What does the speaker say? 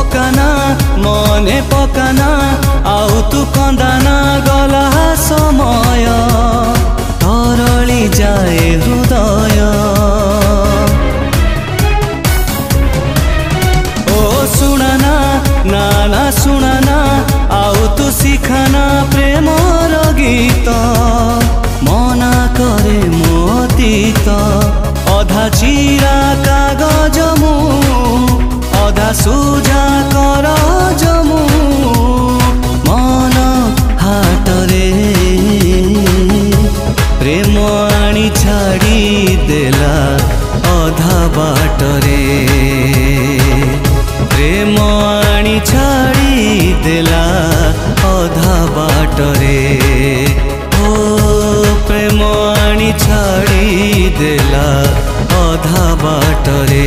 पकाना मने पकाना आउ तू कंदाना गला समय तरली जाए हृदय। ओ सुनाना ना सुनाना आउ तू शिखाना प्रेमर गीत मना करे मोतीत अधा चिरा कागज मु अधा सुझा कर जमु मन हाटरे प्रेम आनी छाड़ी देला अधा बाटरे प्रेम आनी छाड़ी देला अधा बाटरे ओ प्रेम आनी छाड़ी देला अधा बाटरे।